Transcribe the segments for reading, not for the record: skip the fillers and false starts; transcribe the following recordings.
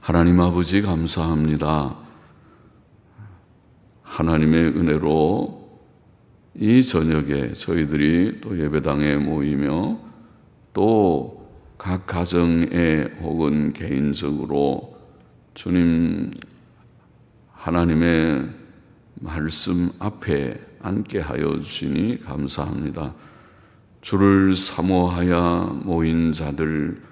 하나님 아버지 감사합니다. 하나님의 은혜로 이 저녁에 저희들이 또 예배당에 모이며 또 각 가정에 혹은 개인적으로 주님 하나님의 말씀 앞에 앉게 하여 주시니 감사합니다. 주를 사모하여 모인 자들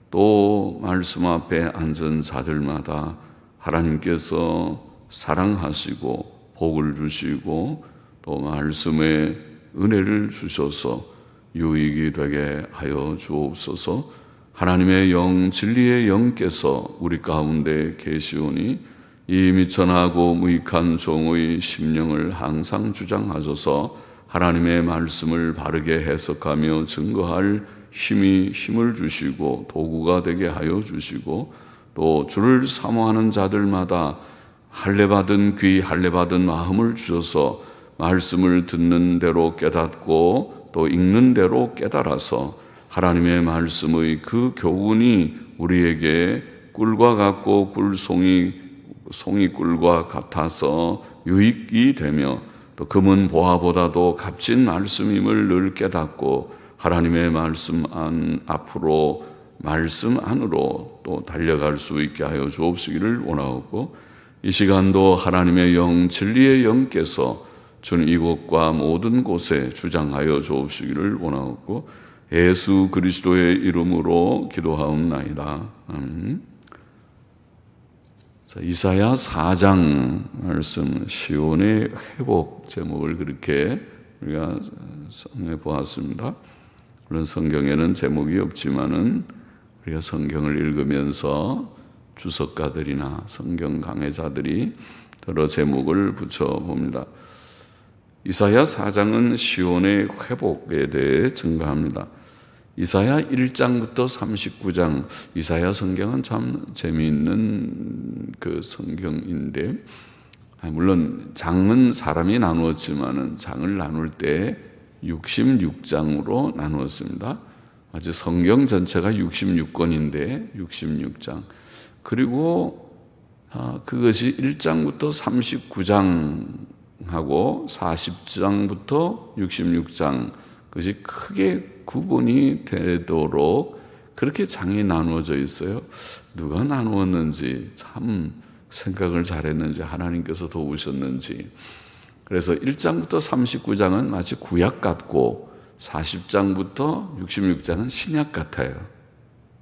또 말씀 앞에 앉은 자들마다 하나님께서 사랑하시고 복을 주시고 또 말씀에 은혜를 주셔서 유익이 되게 하여 주옵소서. 하나님의 영 진리의 영께서 우리 가운데 계시오니 이 미천하고 무익한 종의 심령을 항상 주장하셔서 하나님의 말씀을 바르게 해석하며 증거할 힘을 주시고 도구가 되게 하여 주시고 또 주를 사모하는 자들마다 할례받은 귀 할례받은 마음을 주셔서 말씀을 듣는 대로 깨닫고 또 읽는 대로 깨달아서 하나님의 말씀의 그 교훈이 우리에게 꿀과 같고 송이 꿀과 같아서 유익이 되며 또 금은 보화보다도 값진 말씀임을 늘 깨닫고 하나님의 말씀 앞으로 말씀 안으로 또 달려갈 수 있게 하여 주옵시기를 원하옵고 이 시간도 하나님의 영 진리의 영께서 주는 이곳과 모든 곳에 주장하여 주옵시기를 원하옵고 예수 그리스도의 이름으로 기도하옵나이다. 아멘. 자, 이사야 4장 말씀 시온의 회복 제목을 그렇게 우리가 성경에 보았습니다. 물론 성경에는 제목이 없지만은 우리가 성경을 읽으면서 주석가들이나 성경 강해자들이 여러 제목을 붙여봅니다. 이사야 4장은 시온의 회복에 대해 증가합니다. 이사야 1장부터 39장, 이사야 성경은 참 재미있는 그 성경인데, 물론 장은 사람이 나누었지만은 장을 나눌 때 66장으로 나누었습니다. 마치 성경 전체가 66권인데 66장. 그리고 그것이 1장부터 39장하고 40장부터 66장 그것이 크게 구분이 되도록 그렇게 장이 나누어져 있어요. 누가 나누었는지 참 생각을 잘했는지 하나님께서 도우셨는지. 그래서 1장부터 39장은 마치 구약 같고 40장부터 66장은 신약 같아요.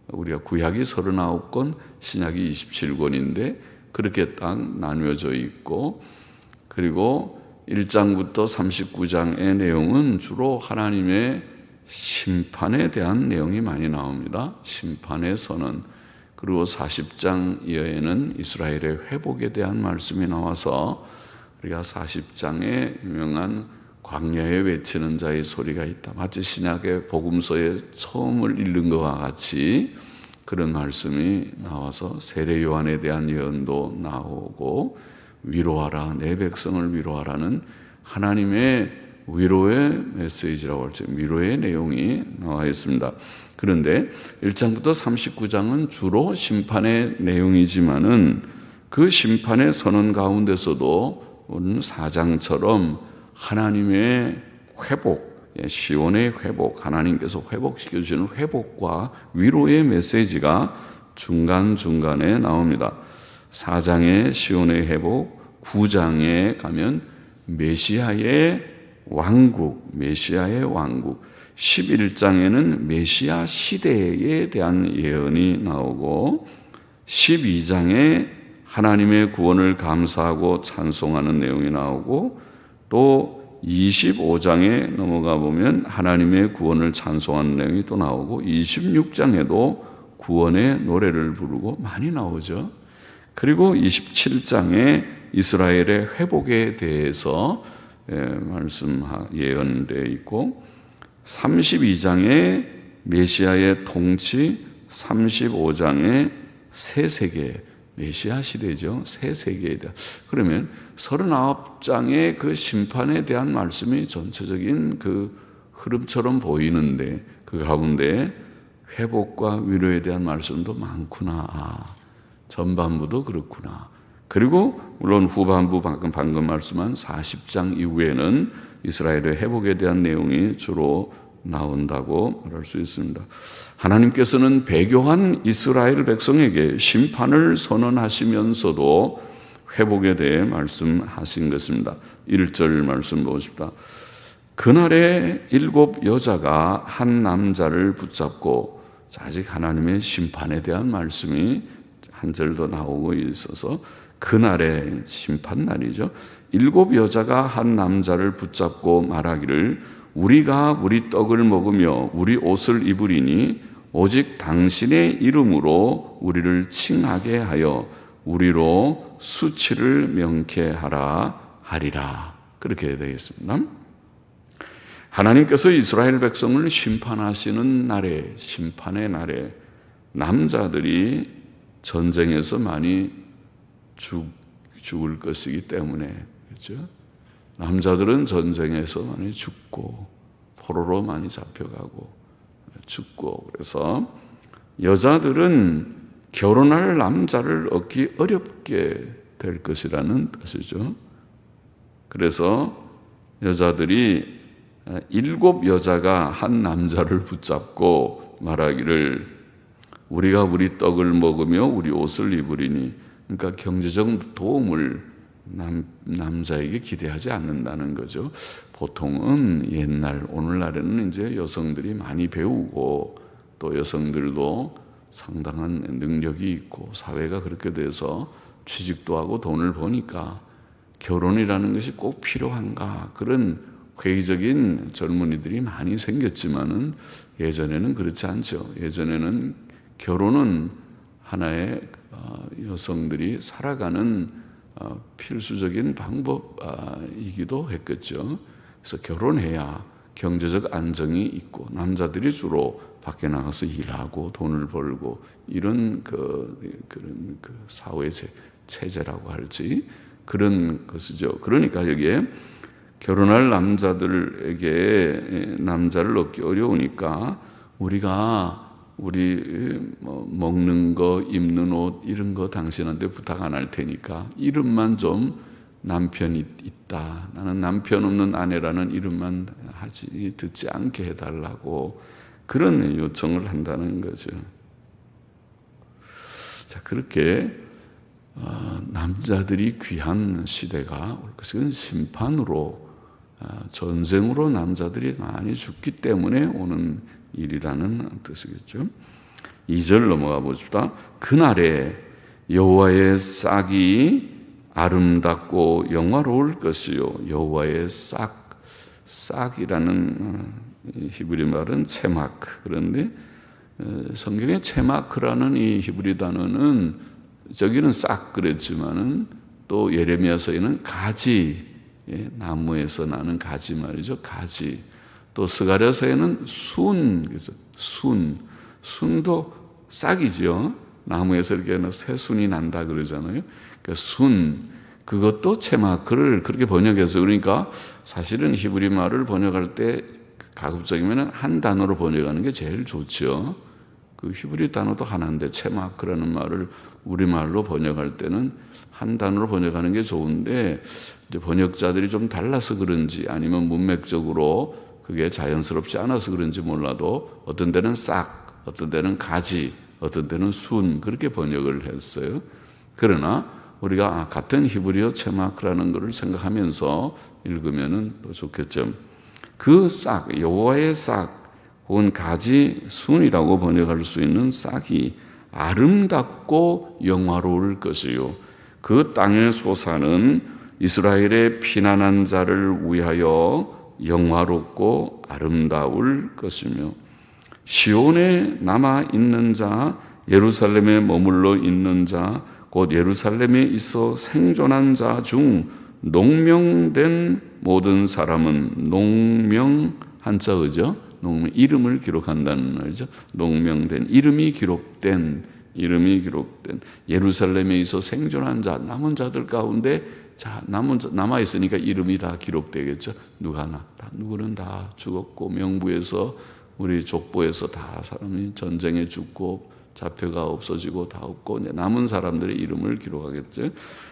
우리가 구약이 39권, 신약이 27권인데 그렇게 딱 나누어져 있고, 그리고 1장부터 39장의 내용은 주로 하나님의 심판에 대한 내용이 많이 나옵니다. 심판의 선언. 그리고 40장 이하에는 이스라엘의 회복에 대한 말씀이 나와서 우리가 40장에 유명한 광야에 외치는 자의 소리가 있다. 마치 신약의 복음서에 처음을 읽는 것과 같이 그런 말씀이 나와서 세례 요한에 대한 예언도 나오고 위로하라, 내 백성을 위로하라는 하나님의 위로의 메시지라고 할지 위로의 내용이 나와 있습니다. 그런데 1장부터 39장은 주로 심판의 내용이지만은 그 심판의 선언 가운데서도 오늘 4장처럼 하나님의 회복, 시온의 회복, 하나님께서 회복시켜 주시는 회복과 위로의 메시지가 중간중간에 나옵니다. 4장에 시온의 회복, 9장에 가면 메시아의 왕국, 11장에는 메시아 시대에 대한 예언이 나오고 12장에 하나님의 구원을 감사하고 찬송하는 내용이 나오고 또 25장에 넘어가 보면 하나님의 구원을 찬송하는 내용이 또 나오고 26장에도 구원의 노래를 부르고 많이 나오죠. 그리고 27장에 이스라엘의 회복에 대해서 예언되어 있고 32장에 메시아의 통치, 35장에 새 세계, 메시아 시대죠. 새 세계에 대한. 그러면 39장의 그 심판에 대한 말씀이 전체적인 그 흐름처럼 보이는데 그 가운데 회복과 위로에 대한 말씀도 많구나. 전반부도 그렇구나. 그리고 물론 후반부 방금 말씀한 40장 이후에는 이스라엘의 회복에 대한 내용이 주로 나온다고 말할 수 있습니다. 하나님께서는 배교한 이스라엘 백성에게 심판을 선언하시면서도 회복에 대해 말씀하신 것입니다. 1절 말씀 보십시다. 그날에 7 여자가 한 남자를 붙잡고, 아직 하나님의 심판에 대한 말씀이 한 절 더 나오고 있어서 그날의 심판날이죠. 7 여자가 한 남자를 붙잡고 말하기를 우리가 우리 떡을 먹으며 우리 옷을 입으리니 오직 당신의 이름으로 우리를 칭하게 하여 우리로 수치를 명쾌하라 하리라. 그렇게 되겠습니다. 하나님께서 이스라엘 백성을 심판하시는 날에, 심판의 날에 남자들이 전쟁에서 많이 죽을 것이기 때문에, 그렇죠? 남자들은 전쟁에서 많이 죽고 포로로 많이 잡혀가고 죽고, 그래서 여자들은 결혼할 남자를 얻기 어렵게 될 것이라는 뜻이죠. 그래서 여자들이 7 여자가 한 남자를 붙잡고 말하기를 우리가 우리 떡을 먹으며 우리 옷을 입으리니, 그러니까 경제적 도움을 남자에게 기대하지 않는다는 거죠. 보통은 옛날, 오늘날에는 이제 여성들이 많이 배우고 또 여성들도 상당한 능력이 있고 사회가 그렇게 돼서 취직도 하고 돈을 버니까 결혼이라는 것이 꼭 필요한가, 그런 회의적인 젊은이들이 많이 생겼지만은 예전에는 그렇지 않죠. 예전에는 결혼은 하나의 여성들이 살아가는 필수적인 방법이기도 했겠죠. 그래서 결혼해야 경제적 안정이 있고 남자들이 주로 밖에 나가서 일하고 돈을 벌고 이런 그런 사회 체제라고 할지 그런 것이죠. 그러니까 여기에 결혼할 남자들에게 남자를 얻기 어려우니까 우리가 우리 먹는 거, 입는 옷 이런 거 당신한테 부탁 안 할 테니까 이름만 좀 남편이 있다, 나는 남편 없는 아내라는 이름만 듣지 않게 해달라고 그런 요청을 한다는 거죠. 자, 그렇게 남자들이 귀한 시대가 올 것은 심판으로, 전쟁으로 남자들이 많이 죽기 때문에 오는 일이라는 뜻이겠죠. 2절 넘어가 보십시다. 그날에 여호와의 싹이 아름답고 영화로울 것이요. 여호와의 싹이라는 히브리 말은 체마크. 그런데 성경에 체마크라는 이 히브리 단어는 저기는 싹 그랬지만은 또 예레미야서에는 가지, 나무에서 나는 가지 말이죠. 가지. 또 스가랴서에는 그래서 순도 싹이죠. 나무에서 이렇게 새순이 난다 그러잖아요. 그러니까 그것도 체마크를 그렇게 번역해서, 그러니까 사실은 히브리 말을 번역할 때 가급적이면 한 단어로 번역하는 게 제일 좋죠. 그 히브리 단어도 하나인데 체마크라는 말을 우리말로 번역할 때는 한 단어로 번역하는 게 좋은데, 이제 번역자들이 좀 달라서 그런지 아니면 문맥적으로 그게 자연스럽지 않아서 그런지 몰라도 어떤 데는 싹, 어떤 데는 가지, 어떤 데는 그렇게 번역을 했어요. 그러나 우리가 같은 히브리어 체마크라는 것을 생각하면서 읽으면 더 좋겠죠. 그 싹, 여호와의 싹 혹은 가지 순이라고 번역할 수 있는 싹이 아름답고 영화로울 것이요. 그 땅의 소사는 이스라엘의 피난한 자를 위하여 영화롭고 아름다울 것이며, 시온에 남아있는 자, 예루살렘에 머물러 있는 자, 곧 예루살렘에 있어 생존한 자 중 농명된 모든 사람은, 농명 한자어죠. 농명, 이름을 기록한다는 말이죠. 농명된, 이름이 기록된 예루살렘에 있어 생존한 자, 남은 자들 가운데 남아있으니까 이름이 다 기록되겠죠. 누구는 다 죽었고, 명부에서 우리 족보에서 다 사람이 전쟁에 죽고 자표가 없어지고 다 없고 이제 남은 사람들의 이름을 기록하겠죠.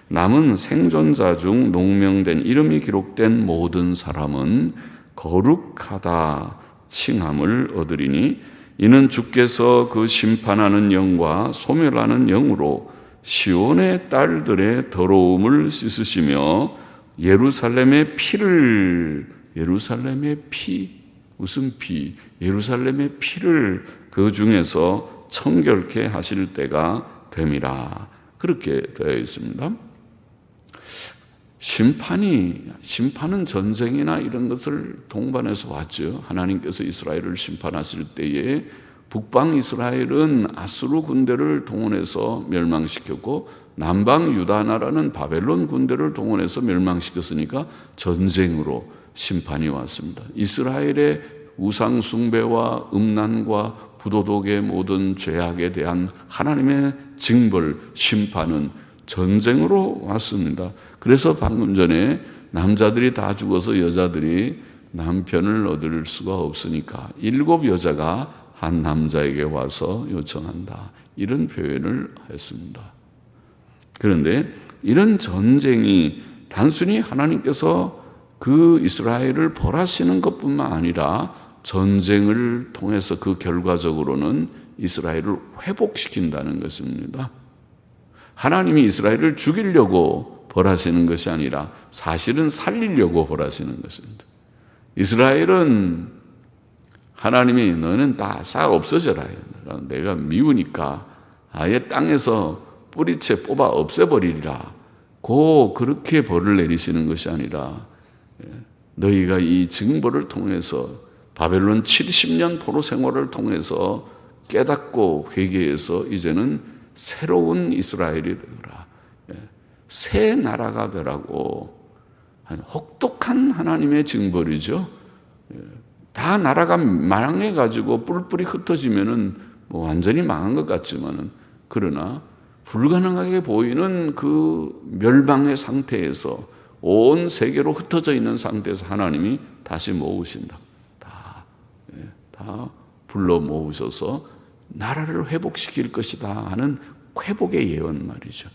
남은 생존자 중 농명된 이름이 기록된 모든 사람은 거룩하다 칭함을 얻으리니 이는 주께서 그 심판하는 영과 소멸하는 영으로 시온의 딸들의 더러움을 씻으시며 예루살렘의 피를 무슨 피? 예루살렘의 피를 그 중에서 청결케 하실 때가 됨이라. 그렇게 되어 있습니다. 심판은 전쟁이나 이런 것을 동반해서 왔죠. 하나님께서 이스라엘을 심판하실 때에 북방 이스라엘은 아수르 군대를 동원해서 멸망시켰고 남방 유다 나라는 바벨론 군대를 동원해서 멸망시켰으니까 전쟁으로 심판이 왔습니다. 이스라엘의 우상 숭배와 음란과 부도덕의 모든 죄악에 대한 하나님의 징벌, 심판은 전쟁으로 왔습니다. 그래서 방금 전에 남자들이 다 죽어서 여자들이 남편을 얻을 수가 없으니까 7 여자가 한 남자에게 와서 요청한다. 이런 표현을 했습니다. 그런데 이런 전쟁이 단순히 하나님께서 그 이스라엘을 벌하시는 것뿐만 아니라 전쟁을 통해서 그 결과적으로는 이스라엘을 회복시킨다는 것입니다. 하나님이 이스라엘을 죽이려고 벌하시는 것이 아니라 사실은 살리려고 벌하시는 것입니다. 이스라엘은 하나님이 너는 다 싹 없어져라. 내가 미우니까 아예 땅에서 뿌리채 뽑아 없애버리리라. 그렇게 벌을 내리시는 것이 아니라 너희가 이 징벌을 통해서 바벨론 70년 포로 생활을 통해서 깨닫고 회개해서 이제는 새로운 이스라엘이 되어라. 새 나라가 되라고. 혹독한 하나님의 징벌이죠. 다 나라가 망해가지고 뿔뿔이 흩어지면은 뭐 완전히 망한 것 같지만은 그러나 불가능하게 보이는 그 멸망의 상태에서 온 세계로 흩어져 있는 상태에서 하나님이 다시 모으신다. 다 불러 모으셔서 나라를 회복시킬 것이다 하는 회복의 예언 말이죠.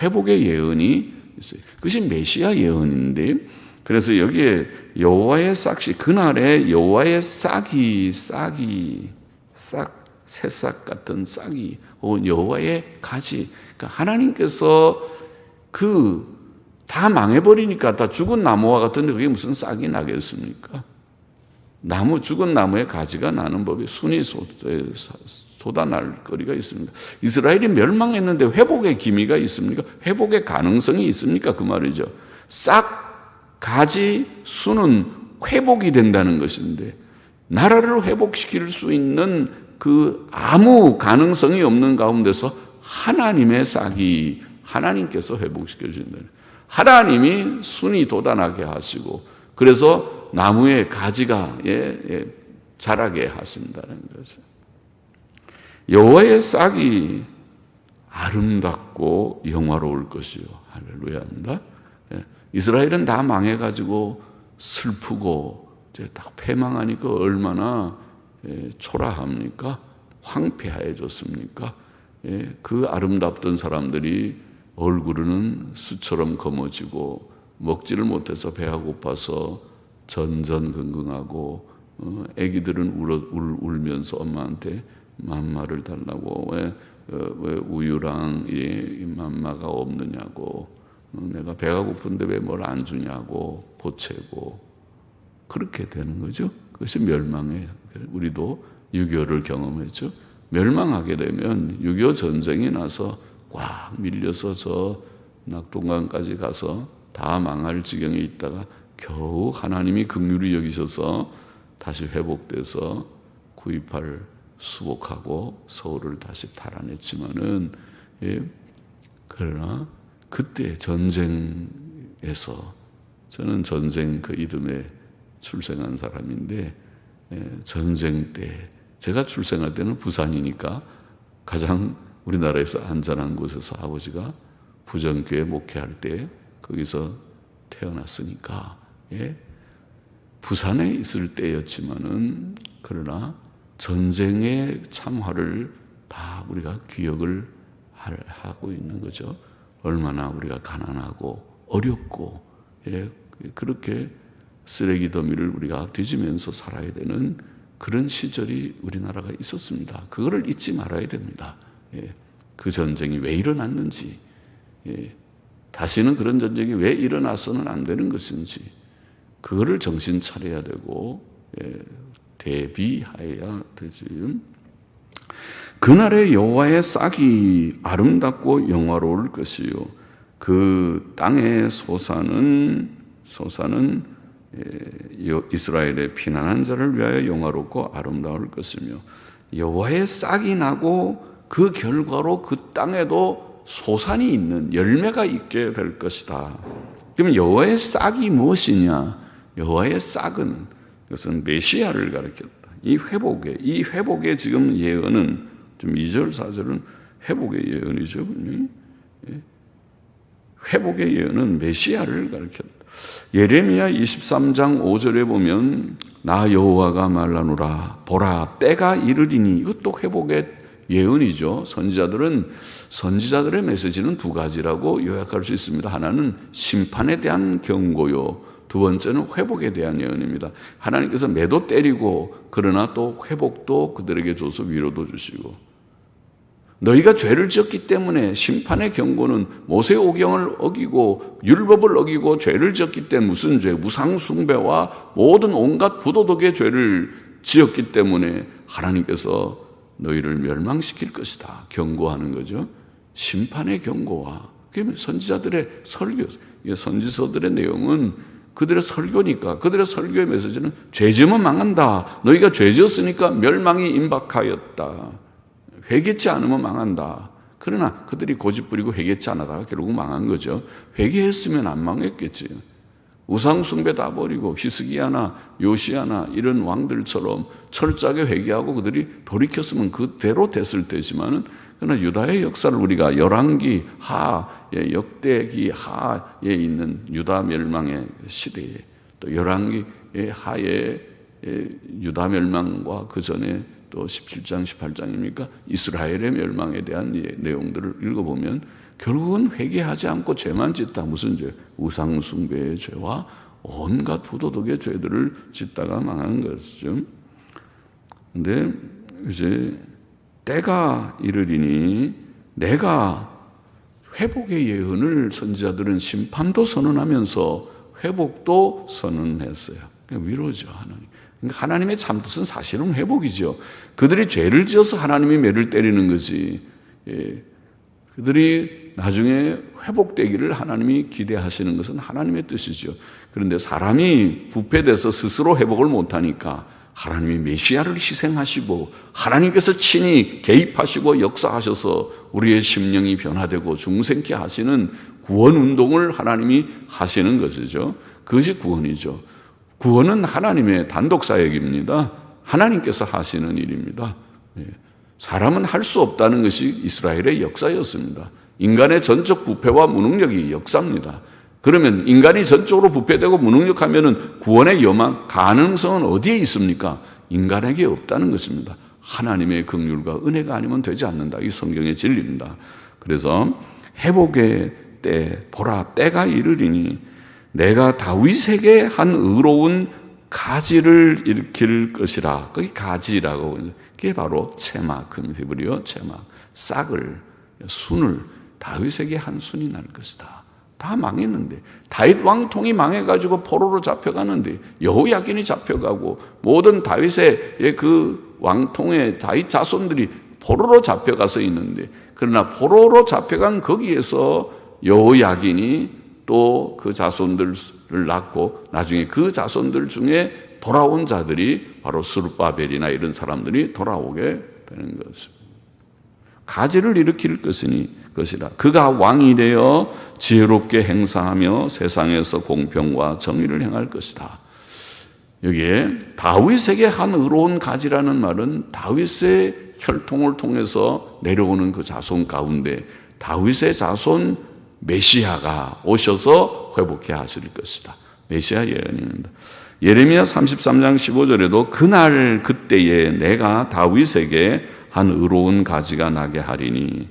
회복의 예언이 있어요. 그것이 메시아 예언인데, 그래서 여기에 여호와의 싹이, 그날에 여호와의 싹이 새싹 같은 싹이, 혹은 여호와의 가지. 그러니까 하나님께서 다 망해버리니까 다 죽은 나무와 같은데 그게 무슨 싹이 나겠습니까? 죽은 나무의 가지가 나는 법이 순이 쏟아날 거리가 있습니다. 이스라엘이 멸망했는데 회복의 기미가 있습니까? 회복의 가능성이 있습니까? 그 말이죠. 싹, 가지, 순은 회복이 된다는 것인데 나라를 회복시킬 수 있는 그 아무 가능성이 없는 가운데서 하나님의 싹이 하나님께서 회복시켜 주신다는, 하나님이 순이 돋아나게 하시고 그래서 나무의 가지가 자라게 하신다는 거죠. 여호와의 싹이 아름답고 영화로울 것이요. 할렐루야입니다. 이스라엘은 다 망해가지고 슬프고 이제 다 패망하니까 얼마나 초라합니까? 황폐해졌습니까? 그 아름답던 사람들이 얼굴은 수처럼 검어지고 먹지를 못해서 배가 고파서 전전긍긍하고 아기들은 울면서 엄마한테 맘마를 달라고 왜 우유랑 이 맘마가 없느냐고, 내가 배가 고픈데 왜 뭘 안 주냐고 보채고 그렇게 되는 거죠. 그것이 멸망이에요. 우리도 6.25를 경험했죠. 멸망하게 되면 6.25 전쟁이 나서 꽉 밀려서 저 낙동강까지 가서 다 망할 지경에 있다가 겨우 하나님이 긍휼히 여기셔서 다시 회복돼서 9.28 수복하고 서울을 다시 탈환했지만은, 그러나 그때 전쟁에서, 저는 전쟁 그 이듬해 출생한 사람인데, 전쟁 때 제가 출생할 때는 부산이니까 가장 우리나라에서 안전한 곳에서 아버지가 부정교회 목회할 때 거기서 태어났으니까, 부산에 있을 때였지만은 그러나 전쟁의 참화를 다 우리가 기억을 하고 있는 거죠. 얼마나 우리가 가난하고 어렵고 그렇게 쓰레기 더미를 우리가 뒤지면서 살아야 되는 그런 시절이 우리나라가 있었습니다. 그거를 잊지 말아야 됩니다. 그 전쟁이 왜 일어났는지, 다시는 그런 전쟁이 왜 일어나서는 안 되는 것인지 그거를 정신 차려야 되고 대비해야 되지. 그날의 여호와의 싹이 아름답고 영화로울 것이요 그 땅의 소사는 이스라엘의 피난한 자를 위하여 영화롭고 아름다울 것이며 여호와의 싹이 나고 그 결과로 그 땅에도 소산이 있는 열매가 있게 될 것이다. 그러면 여호와의 싹이 무엇이냐? 여호와의 싹은 이것은 메시아를 가리켰다. 이 회복의 지금 예언은 좀 2절 4절은 회복의 예언이죠. 회복의 예언은 메시아를 가리켰다. 예레미야 23장 5절에 보면 나 여호와가 말하노라 보라 때가 이르리니, 이것도 회복의 예언이죠. 선지자들의 메시지는 두 가지라고 요약할 수 있습니다. 하나는 심판에 대한 경고요, 두 번째는 회복에 대한 예언입니다. 하나님께서 매도 때리고 그러나 또 회복도 그들에게 줘서 위로도 주시고, 너희가 죄를 지었기 때문에 심판의 경고는 모세의 오경을 어기고 율법을 어기고 죄를 지었기 때문에, 무슨 죄? 무상 숭배와 모든 온갖 부도덕의 죄를 지었기 때문에 하나님께서 너희를 멸망시킬 것이다 경고하는 거죠. 심판의 경고와 선지자들의 설교, 선지서들의 내용은 그들의 설교니까, 그들의 설교의 메시지는 죄 지으면 망한다, 너희가 죄 지었으니까 멸망이 임박하였다, 회개치 않으면 망한다. 그러나 그들이 고집부리고 회개치 않다가 결국 망한 거죠. 회개했으면 안 망했겠지. 우상숭배 다 버리고 히스기야나 요시야나 이런 왕들처럼 철저하게 회개하고 그들이 돌이켰으면 그대로 됐을 테지만은, 그러나 유다의 역사를 우리가 열왕기 하에, 역대기 하에 있는 유다 멸망의 시대에, 또 열왕기의 하에 유다 멸망과 그 전에 또 17장 18장입니까? 이스라엘의 멸망에 대한 내용들을 읽어보면 결국은 회개하지 않고 죄만 짓다. 무슨 죄? 우상숭배의 죄와 온갖 부도덕의 죄들을 짓다가 망한 것이죠. 근데 이제 때가 이르리니, 내가 회복의 예언을 선지자들은 심판도 선언하면서 회복도 선언했어요. 위로죠, 하나님. 하나님의 참뜻은 사실은 회복이죠. 그들이 죄를 지어서 하나님이 매를 때리는 거지. 그들이 나중에 회복되기를 하나님이 기대하시는 것은 하나님의 뜻이죠. 그런데 사람이 부패돼서 스스로 회복을 못하니까 하나님이 메시아를 희생하시고 하나님께서 친히 개입하시고 역사하셔서 우리의 심령이 변화되고 중생케 하시는 구원 운동을 하나님이 하시는 것이죠. 그것이 구원이죠. 구원은 하나님의 단독 사역입니다. 하나님께서 하시는 일입니다. 사람은 할 수 없다는 것이 이스라엘의 역사였습니다. 인간의 전적 부패와 무능력이 역사입니다. 그러면 인간이 전적으로 부패되고 무능력하면 구원의 가능성은 어디에 있습니까? 인간에게 없다는 것입니다. 하나님의 긍휼과 은혜가 아니면 되지 않는다. 이 성경의 진리입니다. 그래서 회복의 때, 보라 때가 이르리니 내가 다윗에게 한 의로운 가지를 일으킬 것이라. 거기 가지라고, 그게 바로 체막입니다. 히브리어 체막. 싹을, 순을 다윗에게 한 순이 날 것이다. 다 망했는데, 다윗 왕통이 망해가지고 포로로 잡혀가는데, 여호야긴이 잡혀가고 모든 다윗의 그 왕통의 다윗 자손들이 포로로 잡혀가서 있는데, 그러나 포로로 잡혀간 거기에서 여호야긴이 또 그 자손들을 낳고 나중에 그 자손들 중에 돌아온 자들이 바로 스룹바벨이나 이런 사람들이 돌아오게 되는 것입니다. 가지를 일으킬 것이라. 그가 왕이 되어 지혜롭게 행사하며 세상에서 공평과 정의를 행할 것이다. 여기에 다윗에게 한 의로운 가지라는 말은 다윗의 혈통을 통해서 내려오는 그 자손 가운데 다윗의 자손 메시아가 오셔서 회복해 하실 것이다. 메시아 예언입니다. 예레미야 33장 15절에도 그날 그때에 내가 다윗에게 한 의로운 가지가 나게 하리니.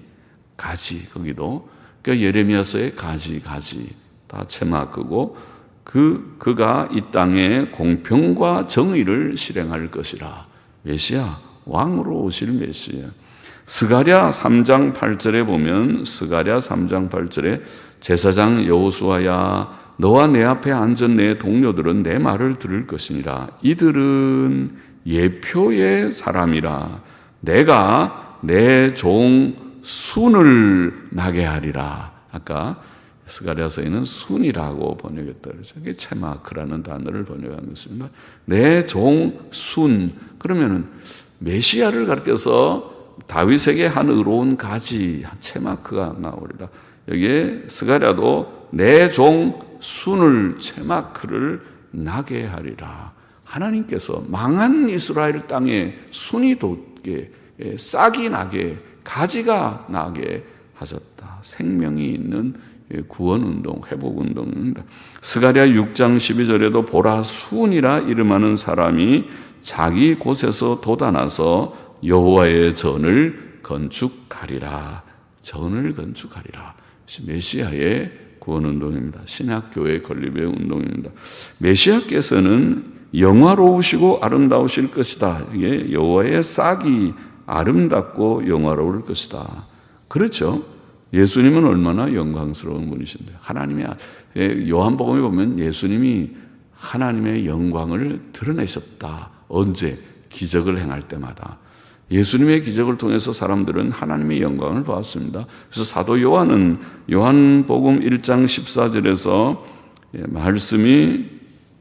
가지, 거기도. 그러니까 예레미야서의 가지 다 체마크고, 그가 이 땅에 공평과 정의를 실행할 것이라. 메시아, 왕으로 오실 메시아. 스가랴 3장 8절에 보면, 스가랴 3장 8절에 제사장 여호수아야, 너와 내 앞에 앉은 내 동료들은 내 말을 들을 것이니라. 이들은 예표의 사람이라. 내가 내 종 순을 나게 하리라. 아까 스가랴서에는 순이라고 번역했다 그러죠. 그게 체마크라는 단어를 번역한 것입니다. 내 종 순. 그러면은 메시아를 가리켜서 다윗에게 한 의로운 가지, 체마크가 나오리라. 여기에 스가랴도 내 종 순을, 체마크를 나게 하리라. 하나님께서 망한 이스라엘 땅에 순이 돋게, 싹이 나게, 가지가 나게 하셨다. 생명이 있는 구원운동, 회복운동입니다. 스가랴 6장 12절에도 보라, 수은이라 이름하는 사람이 자기 곳에서 돋아나서 여호와의 전을 건축하리라. 전을 건축하리라. 메시아의 구원운동입니다. 신약교회 건립의 운동입니다. 메시아께서는 영화로우시고 아름다우실 것이다. 이게 여호와의 싹이 아름답고 영화로울 것이다. 그렇죠. 예수님은 얼마나 영광스러운 분이신데, 하나님의, 요한복음에 보면 예수님이 하나님의 영광을 드러내셨다. 언제? 기적을 행할 때마다. 예수님의 기적을 통해서 사람들은 하나님의 영광을 보았습니다. 그래서 사도 요한은 요한복음 1장 14절에서 말씀이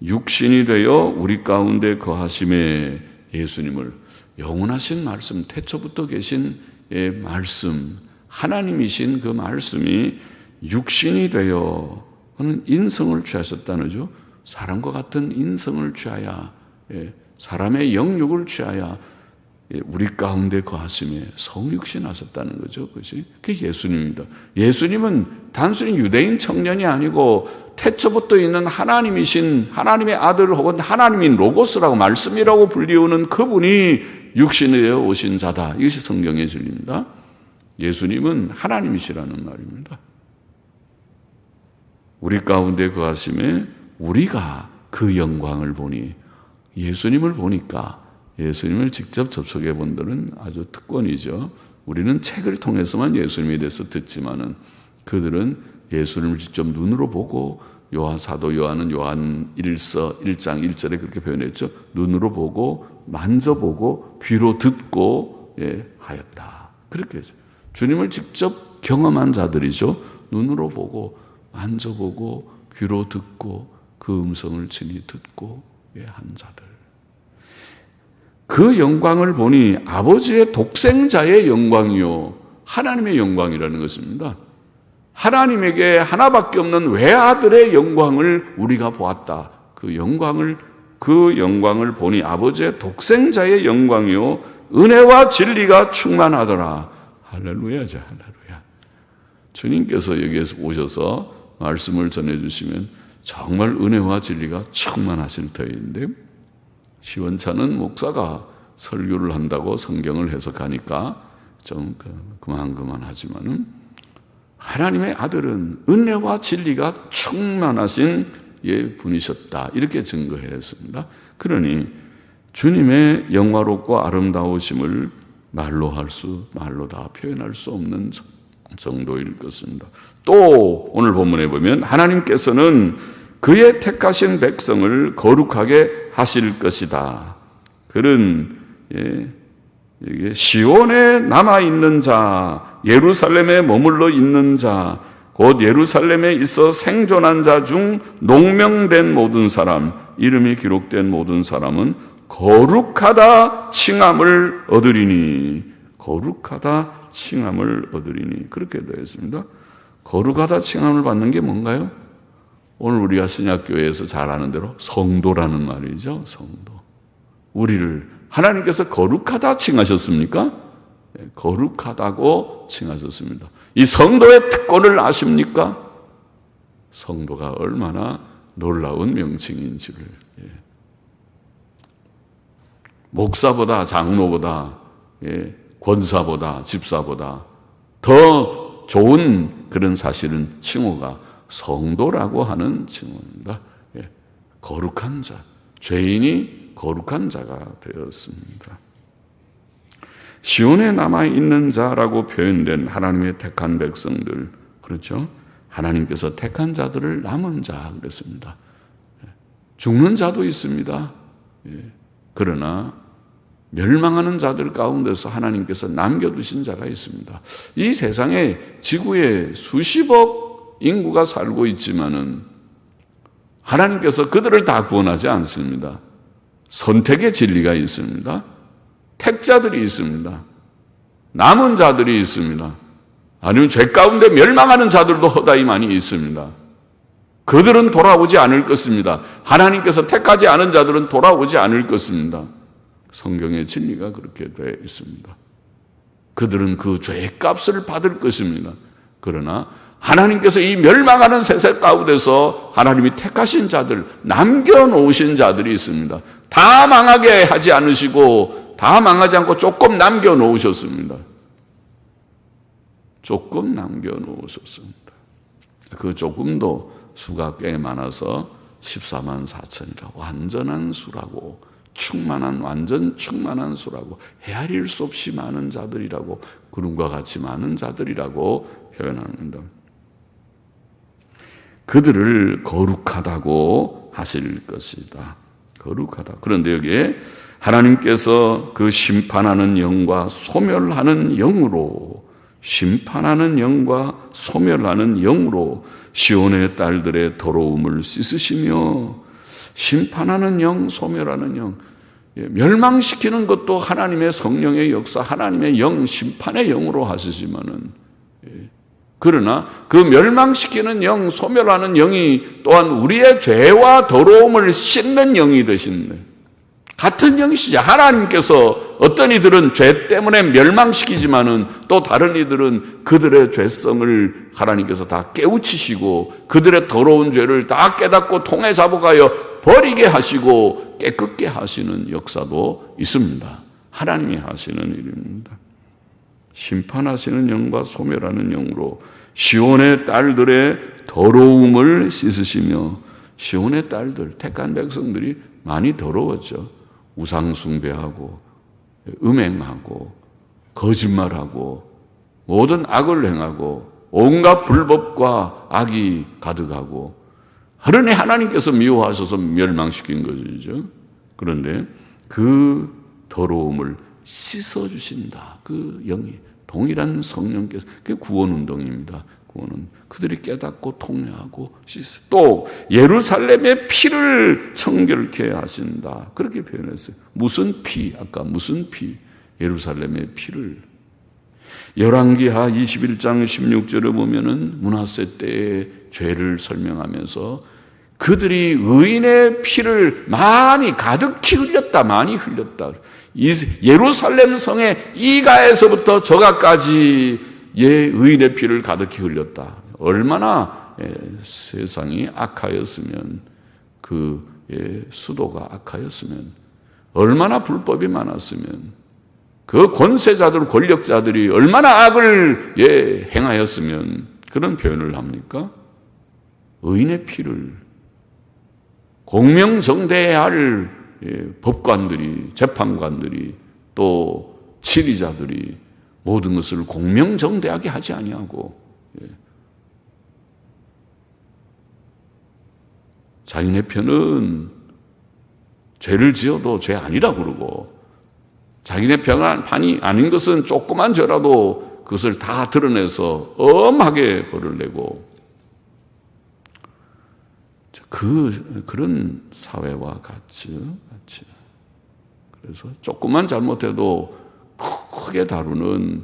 육신이 되어 우리 가운데 거하심에, 예수님을 영원하신 말씀, 태초부터 계신 말씀, 하나님이신 그 말씀이 육신이 되어, 그는 인성을 취하셨다는 거죠. 사람과 같은 인성을 취하여, 사람의 영육을 취하여 우리 가운데 거하심에 성육신 하셨다는 거죠. 그것이. 그게 예수님입니다. 예수님은 단순히 유대인 청년이 아니고 태초부터 있는 하나님이신, 하나님의 아들 혹은 하나님인 로고스라고, 말씀이라고 불리우는 그분이 육신에 되어 오신 자다. 이것이 성경의 진리입니다. 예수님은 하나님이시라는 말입니다. 우리 가운데 거하심에 우리가 그 영광을 보니, 예수님을 보니까, 예수님을 직접 접촉해 본 분들은 아주 특권이죠. 우리는 책을 통해서만 예수님에 대해서 듣지만은 그들은 예수님을 직접 눈으로 보고, 사도 요한은 요한 1서 1장 1절에 그렇게 표현했죠. 눈으로 보고, 만져보고, 귀로 듣고 하였다. 그렇게 하죠. 주님을 직접 경험한 자들이죠. 눈으로 보고, 만져보고, 귀로 듣고, 그 음성을 친히 듣고 한 자들. 그 영광을 보니 아버지의 독생자의 영광이요, 하나님의 영광이라는 것입니다. 하나님에게 하나밖에 없는 외아들의 영광을 우리가 보았다. 그 영광을 보니 아버지의 독생자의 영광이요, 은혜와 진리가 충만하더라. 할렐루야죠, 할렐루야. 주님께서 여기에서 오셔서 말씀을 전해주시면 정말 은혜와 진리가 충만하실 터인데, 시원찮은 목사가 설교를 한다고 성경을 해석하니까 좀 그만하지만은, 하나님의 아들은 은혜와 진리가 충만하신 분이셨다. 이렇게 증거했습니다. 그러니 주님의 영화롭고 아름다우심을 말로 다 표현할 수 없는 정도일 것입니다. 또 오늘 본문에 보면 하나님께서는 그의 택하신 백성을 거룩하게 하실 것이다. 그는 시온에 남아있는 자, 예루살렘에 머물러 있는 자, 곧 예루살렘에 있어 생존한 자 중 농명된 모든 사람, 이름이 기록된 모든 사람은 거룩하다 칭함을 얻으리니, 거룩하다 칭함을 얻으리니, 그렇게 되어 있습니다. 거룩하다 칭함을 받는 게 뭔가요? 오늘 우리가 신약교회에서 잘 아는 대로 성도라는 말이죠. 성도. 우리를 하나님께서 거룩하다 칭하셨습니까? 거룩하다고 칭하셨습니다. 이 성도의 특권을 아십니까? 성도가 얼마나 놀라운 명칭인지를. 목사보다, 장로보다, 권사보다, 집사보다 더 좋은 그런 사실은 칭호가 성도라고 하는 칭호입니다. 거룩한 자, 죄인이 거룩한 자가 되었습니다. 시온에 남아있는 자라고 표현된 하나님의 택한 백성들, 그렇죠? 하나님께서 택한 자들을 남은 자 그랬습니다. 죽는 자도 있습니다. 그러나 멸망하는 자들 가운데서 하나님께서 남겨두신 자가 있습니다. 이 세상에 지구에 수십억 인구가 살고 있지만은 하나님께서 그들을 다 구원하지 않습니다. 선택의 진리가 있습니다. 택자들이 있습니다. 남은 자들이 있습니다. 아니면 죄 가운데 멸망하는 자들도 허다히 많이 있습니다. 그들은 돌아오지 않을 것입니다. 하나님께서 택하지 않은 자들은 돌아오지 않을 것입니다. 성경의 진리가 그렇게 되어 있습니다. 그들은 그 죄의 값을 받을 것입니다. 그러나 하나님께서 이 멸망하는 세상 가운데서 하나님이 택하신 자들, 남겨놓으신 자들이 있습니다. 다 망하게 하지 않으시고 다 망하지 않고 조금 남겨놓으셨습니다. 조금 남겨놓으셨습니다. 그 조금도 수가 꽤 많아서 14만 4천이라 완전한 수라고, 완전 충만한 수라고, 헤아릴 수 없이 많은 자들이라고, 구름과 같이 많은 자들이라고 표현합니다. 그들을 거룩하다고 하실 것이다. 거룩하다. 그런데 여기에 하나님께서 그 심판하는 영과 소멸하는 영으로, 심판하는 영과 소멸하는 영으로 시온의 딸들의 더러움을 씻으시며, 심판하는 영, 소멸하는 영, 멸망시키는 것도 하나님의 성령의 역사, 하나님의 영, 심판의 영으로 하시지만은, 그러나 그 멸망시키는 영, 소멸하는 영이 또한 우리의 죄와 더러움을 씻는 영이 되신데, 같은 영이시죠. 하나님께서 어떤 이들은 죄 때문에 멸망시키지만은 또 다른 이들은 그들의 죄성을 하나님께서 다 깨우치시고 그들의 더러운 죄를 다 깨닫고 통에 잡아가여 버리게 하시고 깨끗게 하시는 역사도 있습니다. 하나님이 하시는 일입니다. 심판하시는 영과 소멸하는 영으로 시온의 딸들의 더러움을 씻으시며, 시온의 딸들, 택한 백성들이 많이 더러웠죠. 우상 숭배하고 음행하고 거짓말하고 모든 악을 행하고 온갖 불법과 악이 가득하고, 그러니 하나님께서 미워하셔서 멸망시킨 것이죠. 그런데 그 더러움을 씻어주신다. 그 영이, 동일한 성령께서, 그게 구원운동입니다. 구원은 그들이 깨닫고 통회하고 씻어. 또 예루살렘의 피를 청결케 하신다. 그렇게 표현했어요. 무슨 피? 아까 무슨 피? 예루살렘의 피를. 열왕기하 21장 16절에 보면은 므낫세 때의 죄를 설명하면서 그들이 의인의 피를 많이 가득히 흘렸다. 많이 흘렸다. 예루살렘 성의 이가에서부터 저가까지 의인의 피를 가득히 흘렸다. 얼마나 세상이 악하였으면, 그 수도가 악하였으면, 얼마나 불법이 많았으면, 그 권세자들, 권력자들이 얼마나 악을 행하였으면 그런 표현을 합니까? 의인의 피를, 공명정대해야 할 법관들이, 재판관들이, 또 치리자들이 모든 것을 공명정대하게 하지 아니하고 자기네 편은 죄를 지어도 죄 아니라 그러고, 자기네 편이 아닌 것은 조그만 죄라도 그것을 다 드러내서 엄하게 벌을 내고, 그런 사회와 같이. 그래서 조금만 잘못해도 크게 다루는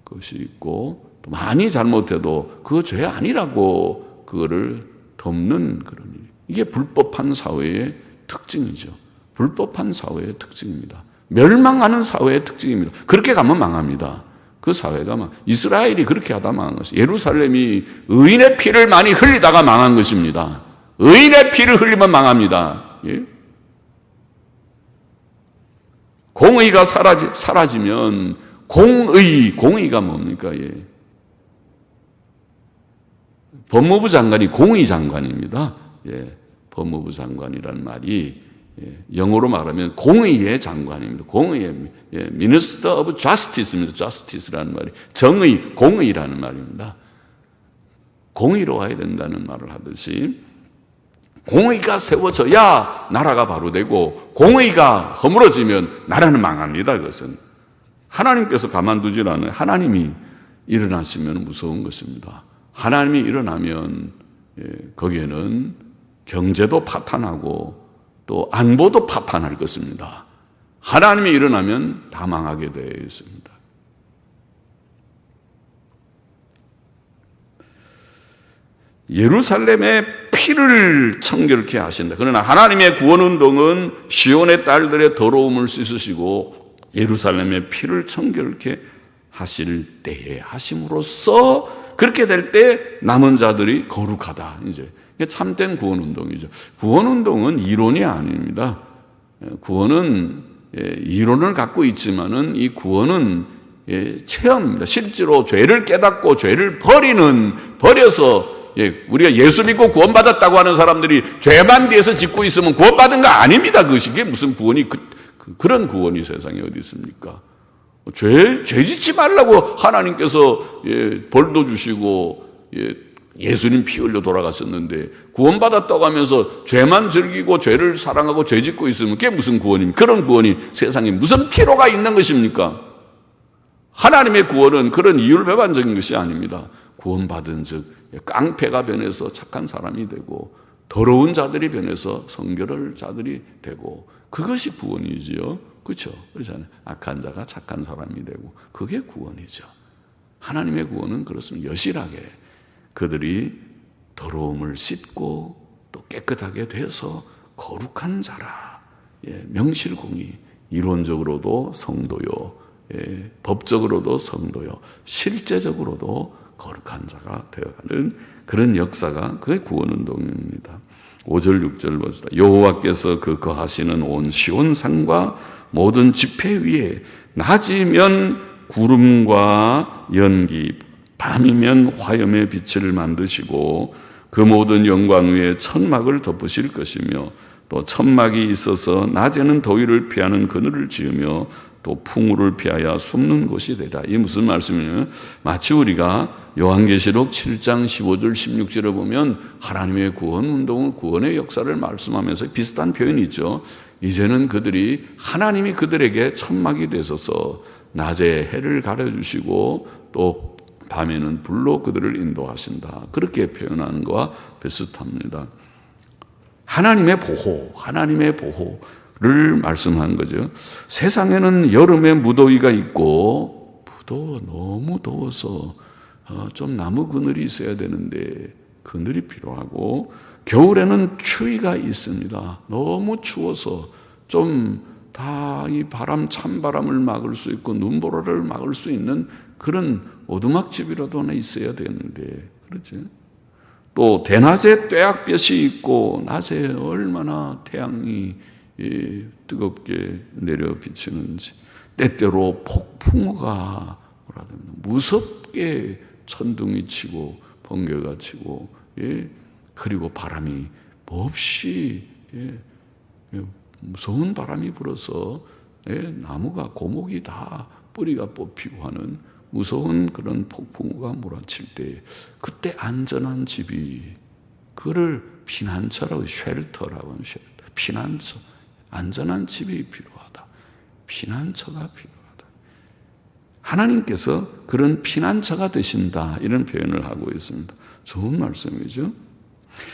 것이 있고, 또 많이 잘못해도 그 죄 아니라고 그거를 덮는 그런 일. 이게 불법한 사회의 특징이죠. 불법한 사회의 특징입니다. 멸망하는 사회의 특징입니다. 그렇게 가면 망합니다. 그 사회가 이스라엘이 그렇게 하다 망한 것이, 예루살렘이 의인의 피를 많이 흘리다가 망한 것입니다. 의인의 피를 흘리면 망합니다. 예? 공의가 사라지면 공의가 뭡니까? 예. 법무부 장관이 공의 장관입니다. 예. 법무부 장관이라는 말이 영어로 말하면 공의의 장관입니다. 공의의 Minister of Justice입니다. Justice라는 말이 정의, 공의라는 말입니다. 공의로워야 된다는 말을 하듯이 공의가 세워져야 나라가 바로 되고 공의가 허물어지면 나라는 망합니다. 그것은 하나님께서 가만두질 않아요. 하나님이 일어나시면 무서운 것입니다. 하나님이 일어나면 거기에는 경제도 파탄하고 또 안보도 파탄할 것입니다. 하나님이 일어나면 다 망하게 되어 있습니다. 예루살렘의 피를 청결케 하신다. 그러나 하나님의 구원운동은 시온의 딸들의 더러움을 씻으시고 예루살렘의 피를 청결케 하실 때에 하심으로써 그렇게 될 때 남은 자들이 거룩하다. 이제 참된 구원운동이죠. 구원운동은 이론이 아닙니다. 구원은 이론을 갖고 있지만은 이 구원은 체험입니다. 실제로 죄를 깨닫고 죄를 버려서 우리가 예수 믿고 구원받았다고 하는 사람들이 죄만 뒤에서 짓고 있으면 구원받은 거 아닙니다. 그게 무슨 구원이 그런 구원이 세상에 어디 있습니까? 죄 짓지 말라고 하나님께서 벌도 주시고 예수님 피 흘려 돌아갔었는데 구원받았다고 하면서 죄만 즐기고 죄를 사랑하고 죄 짓고 있으면 그게 무슨 구원입니까? 그런 구원이 세상에 무슨 필요가 있는 것입니까? 하나님의 구원은 그런 이율배반적인 것이 아닙니다. 구원받은 즉 깡패가 변해서 착한 사람이 되고 더러운 자들이 변해서 성결할 자들이 되고 그것이 구원이지요. 그렇죠? 그렇잖아요. 악한 자가 착한 사람이 되고 그게 구원이죠. 하나님의 구원은 그렇습니다. 여실하게 그들이 더러움을 씻고 또 깨끗하게 돼서 거룩한 자라. 명실공히 이론적으로도 성도요, 법적으로도 성도요, 실제적으로도 거룩한 자가 되어가는 그런 역사가 그의 구원운동입니다. 5절 6절 봅시다. 여호와께서 그 거하시는 온 시온산과 모든 지폐 위에 낮이면 구름과 연기, 밤이면 화염의 빛을 만드시고 그 모든 영광 위에 천막을 덮으실 것이며 또 천막이 있어서 낮에는 더위를 피하는 그늘을 지으며 또 풍우를 피하여 숨는 곳이 되라. 이게 무슨 말씀이냐면 마치 우리가 요한계시록 7장 15절 16절에 보면 하나님의 구원운동은 구원의 역사를 말씀하면서 비슷한 표현이 있죠. 이제는 그들이 하나님이 그들에게 천막이 되셔서 낮에 해를 가려주시고 또 밤에는 불로 그들을 인도하신다. 그렇게 표현하는 것과 비슷합니다. 하나님의 보호를 말씀한 거죠. 세상에는 여름에 무더위가 있고 너무 더워서 좀 나무 그늘이 있어야 되는데 그늘이 필요하고 겨울에는 추위가 있습니다. 너무 추워서 좀 다 이 찬바람을 막을 수 있고 눈보라를 막을 수 있는 그런 오두막집이라도 하나 있어야 되는데 그렇지? 또 대낮에 떼약볕이 있고 낮에 얼마나 태양이 뜨겁게 내려 비치는지 때때로 폭풍우가 무섭게 천둥이 치고 번개가 치고 그리고 바람이 몹시 무서운 바람이 불어서 나무가 고목이 다 뿌리가 뽑히고 하는 무서운 그런 폭풍우가 몰아칠 때 그때 안전한 집이 그를 피난처라고 쉘터라고 하는 쉘터 피난처 안전한 집이 필요하다. 피난처가 필요하다. 하나님께서 그런 피난처가 되신다 이런 표현을 하고 있습니다. 좋은 말씀이죠.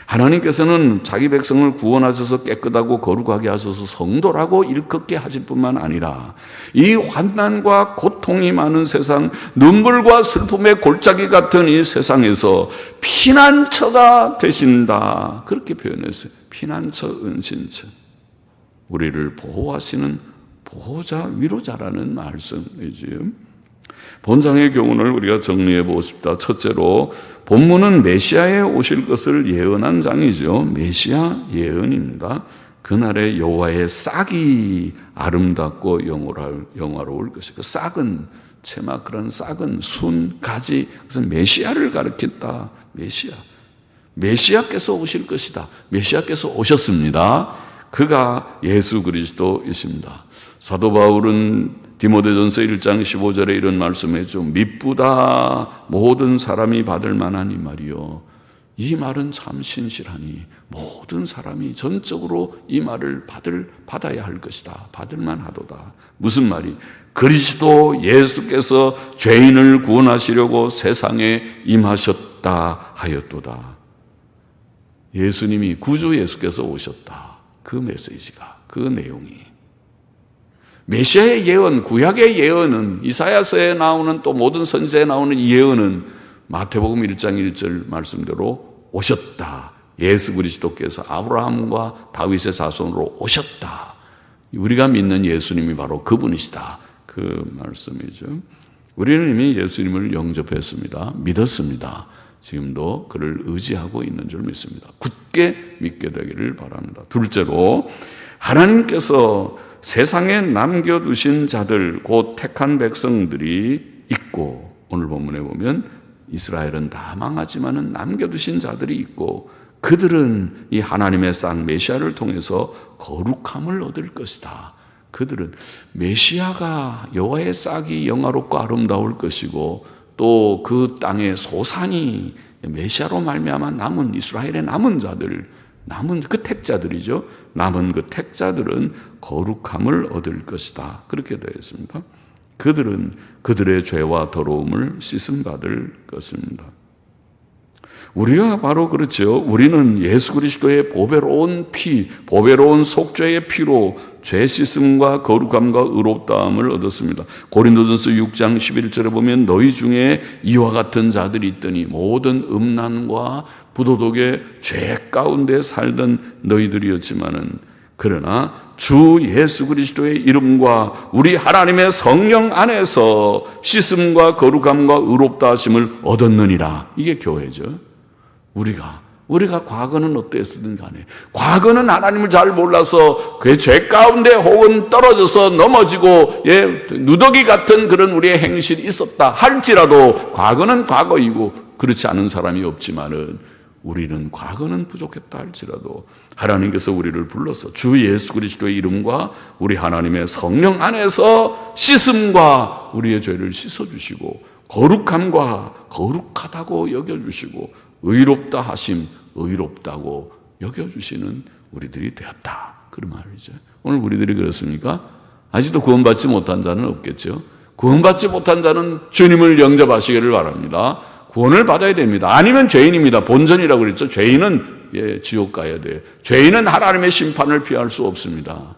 하나님께서는 자기 백성을 구원하셔서 깨끗하고 거룩하게 하셔서 성도라고 일컫게 하실 뿐만 아니라 이 환난과 고통이 많은 세상, 눈물과 슬픔의 골짜기 같은 이 세상에서 피난처가 되신다 그렇게 표현했어요. 피난처, 은신처, 우리를 보호하시는 보호자, 위로자라는 말씀이지요. 본장의 교훈을 우리가 정리해 보고 싶다. 첫째로 본문은 메시아에 오실 것을 예언한 장이죠. 메시아 예언입니다. 그날의 여호와의 싹이 아름답고 영화로울 것이고 그 싹은 체마크라는 싹은 순, 가지, 그것은 메시아를 가리킨다. 메시아께서 오실 것이다. 메시아께서 오셨습니다. 그가 예수 그리스도이십니다. 사도 바울은 디모데전서 1장 15절에 이런 말씀해줘. 미쁘다 모든 사람이 받을 만한 이 말이요. 이 말은 참 신실하니 모든 사람이 전적으로 이 말을 받아야 할 것이다. 받을 만하도다. 무슨 말이? 그리스도 예수께서 죄인을 구원하시려고 세상에 임하셨다 하였도다. 예수님이 구주 예수께서 오셨다. 그 메시지가, 그 내용이. 메시아의 예언, 구약의 예언은, 이사야서에 나오는 또 모든 선지자에 나오는 이 예언은 마태복음 1장 1절 말씀대로 오셨다. 예수 그리스도께서 아브라함과 다윗의 자손으로 오셨다. 우리가 믿는 예수님이 바로 그분이시다. 그 말씀이죠. 우리는 이미 예수님을 영접했습니다. 믿었습니다. 지금도 그를 의지하고 있는 줄 믿습니다. 굳게 믿게 되기를 바랍니다. 둘째로, 하나님께서 세상에 남겨두신 자들, 곧 택한 백성들이 있고, 오늘 본문에 보면 이스라엘은 다 망하지만은 남겨두신 자들이 있고, 그들은 이 하나님의 싹 메시아를 통해서 거룩함을 얻을 것이다. 그들은 메시아가 여호와의 싹이 영화롭고 아름다울 것이고, 또 그 땅의 소산이 메시아로 말미암아 남은 이스라엘의 남은 자들, 남은 그 택자들이죠. 남은 그 택자들은 거룩함을 얻을 것이다. 그렇게 되어 있습니다. 그들은 그들의 죄와 더러움을 씻음받을 것입니다. 우리가 바로 그렇죠. 우리는 예수 그리스도의 보배로운 피, 보배로운 속죄의 피로 죄 씻음과 거룩함과 의롭다함을 얻었습니다. 고린도전서 6장 11절에 보면 너희 중에 이와 같은 자들이 있더니 모든 음란과 부도덕의 죄 가운데 살던 너희들이었지만은 그러나 주 예수 그리스도의 이름과 우리 하나님의 성령 안에서 씻음과 거룩함과 의롭다 하심을 얻었느니라. 이게 교회죠. 우리가 과거는 어땠든 간에, 과거는 하나님을 잘 몰라서 그 죄 가운데 혹은 떨어져서 넘어지고 누더기 같은 그런 우리의 행실이 있었다 할지라도 과거는 과거이고 그렇지 않은 사람이 없지만은 우리는 과거는 부족했다 할지라도 하나님께서 우리를 불러서 주 예수 그리스도의 이름과 우리 하나님의 성령 안에서 씻음과 우리의 죄를 씻어주시고 거룩함과 거룩하다고 여겨주시고 의롭다 하심, 의롭다고 여겨주시는 우리들이 되었다. 그런 말이죠. 오늘 우리들이 그렇습니까? 아직도 구원받지 못한 자는 없겠죠. 구원받지 못한 자는 주님을 영접하시기를 바랍니다. 구원을 받아야 됩니다. 아니면 죄인입니다. 본전이라고 그랬죠. 죄인은 지옥 가야 돼요. 죄인은 하나님의 심판을 피할 수 없습니다.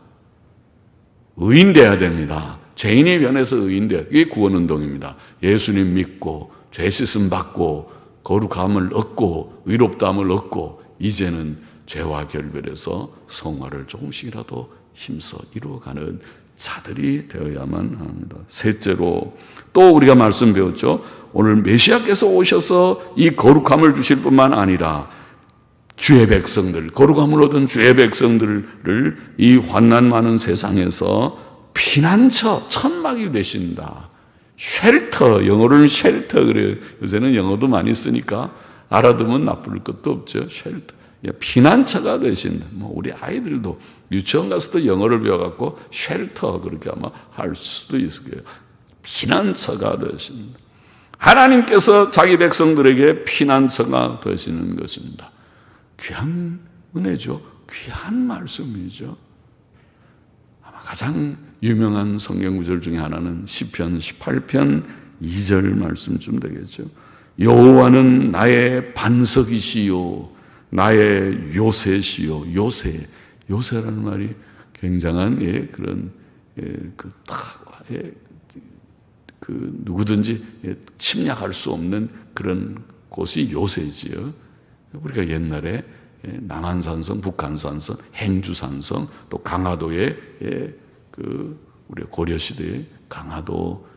의인돼야 됩니다. 죄인이 변해서 의인돼야 돼요. 이게 구원운동입니다. 예수님 믿고 죄 씻음 받고 거룩함을 얻고 의롭다함을 얻고 이제는 죄와 결별해서 성화를 조금씩이라도 힘써 이루어가는 자들이 되어야만 합니다. 셋째로 또 우리가 말씀 배웠죠. 오늘 메시아께서 오셔서 이 거룩함을 주실 뿐만 아니라 주의 백성들, 거룩함을 얻은 주의 백성들을 이 환난 많은 세상에서 피난처, 천막이 되신다. 쉘터, 영어로는 쉘터 그래요. 요새는 영어도 많이 쓰니까 알아두면 나쁠 것도 없죠. 쉘터. 피난처가 되신다. 우리 아이들도 유치원 가서도 영어를 배워갖고 쉘터 그렇게 아마 할 수도 있을 거예요. 피난처가 되신다. 하나님께서 자기 백성들에게 피난처가 되시는 것입니다. 귀한 은혜죠. 귀한 말씀이죠. 아마 가장 유명한 성경 구절 중에 하나는 시편 18편 2절 말씀쯤 되겠죠. 여호와는 나의 반석이시요 나의 요새시요. 요새라는 말이 굉장한 그런 누구든지 침략할 수 없는 그런 곳이 요새지요. 우리가 옛날에 남한산성, 북한산성, 행주산성, 또 강화도에 우리 고려시대에 강화도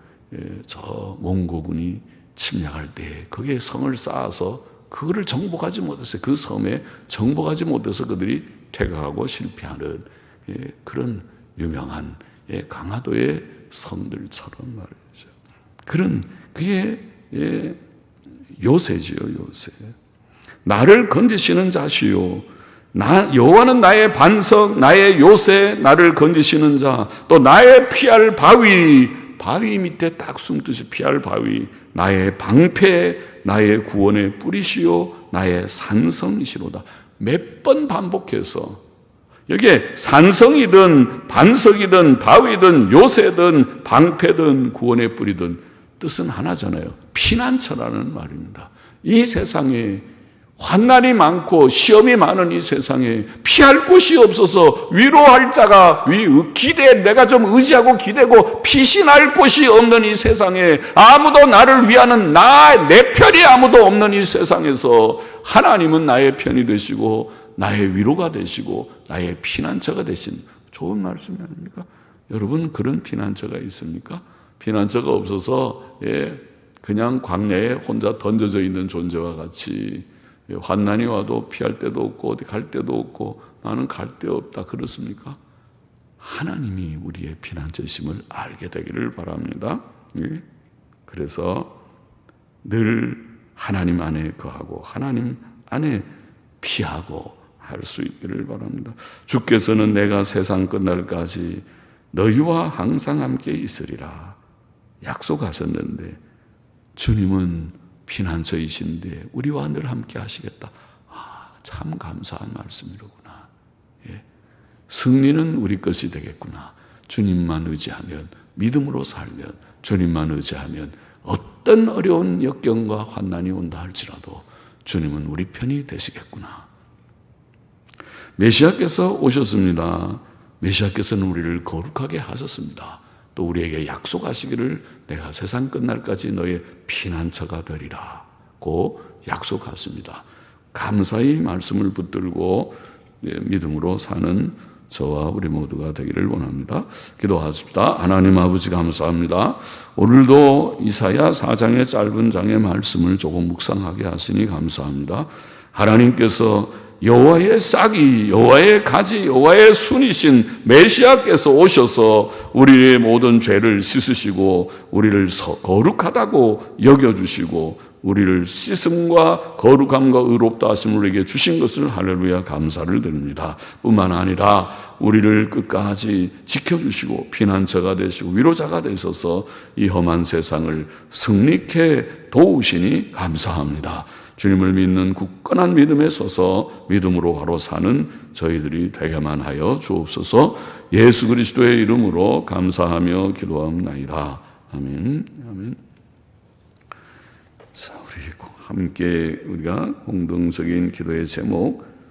저 몽고군이 침략할 때 거기에 성을 쌓아서 그거를 정복하지 못했어요. 그 섬에 정복하지 못해서 그들이 퇴각하고 실패하는 그런 유명한 강화도의 섬들처럼 말이죠. 그런 그게 요새지요, 요새. 나를 건지시는 자시요. 여호와는 나의 반석, 나의 요새, 나를 건지시는 자, 또 나의 피할 바위, 바위 밑에 딱 숨듯이 피할 바위, 나의 방패, 나의 구원의 뿌리시요, 나의 산성이시로다. 몇 번 반복해서 여기에 산성이든 반석이든 바위든 요새든 방패든 구원의 뿌리든 뜻은 하나잖아요. 피난처라는 말입니다. 이 세상에 환난이 많고 시험이 많은 이 세상에 피할 곳이 없어서 위로할 자가 내가 좀 의지하고 기대고 피신할 곳이 없는 이 세상에, 아무도 나를 위하는 내 편이 아무도 없는 이 세상에서 하나님은 나의 편이 되시고 나의 위로가 되시고 나의 피난처가 되신 좋은 말씀이 아닙니까? 여러분, 그런 피난처가 있습니까? 피난처가 없어서 그냥 광야에 혼자 던져져 있는 존재와 같이 환난이 와도 피할 데도 없고 어디 갈 데도 없고 나는 갈 데 없다, 그렇습니까? 하나님이 우리의 피난처심을 알게 되기를 바랍니다. 그래서 늘 하나님 안에 거하고 하나님 안에 피하고 할 수 있기를 바랍니다. 주께서는 내가 세상 끝날까지 너희와 항상 함께 있으리라 약속하셨는데, 주님은 피난처이신데 우리와 늘 함께 하시겠다. 참 감사한 말씀이로구나. 승리는 우리 것이 되겠구나. 주님만 의지하면, 믿음으로 살면, 주님만 의지하면 어떤 어려운 역경과 환난이 온다 할지라도 주님은 우리 편이 되시겠구나. 메시아께서 오셨습니다. 메시아께서는 우리를 거룩하게 하셨습니다. 또 우리에게 약속하시기를 내가 세상 끝날까지 너의 피난처가 되리라고 약속하십니다. 감사히 말씀을 붙들고 믿음으로 사는 저와 우리 모두가 되기를 원합니다. 기도하십시다. 하나님 아버지, 감사합니다. 오늘도 이사야 4장의 짧은 장의 말씀을 조금 묵상하게 하시니 감사합니다. 하나님께서 여호와의 싹이, 여호와의 가지, 여호와의 순이신 메시아께서 오셔서 우리의 모든 죄를 씻으시고 우리를 거룩하다고 여겨주시고 우리를 씻음과 거룩함과 의롭다 하심을 우리에게 주신 것을 할렐루야 감사를 드립니다. 뿐만 아니라 우리를 끝까지 지켜주시고 피난처가 되시고 위로자가 되셔서 이 험한 세상을 승리케 도우시니 감사합니다. 주님을 믿는 굳건한 믿음에 서서 믿음으로 바로 사는 저희들이 되게만 하여 주옵소서. 예수 그리스도의 이름으로 감사하며 기도합나이다. 아멘. 아멘. 자, 우리 함께 우리가 공동적인 기도의 제목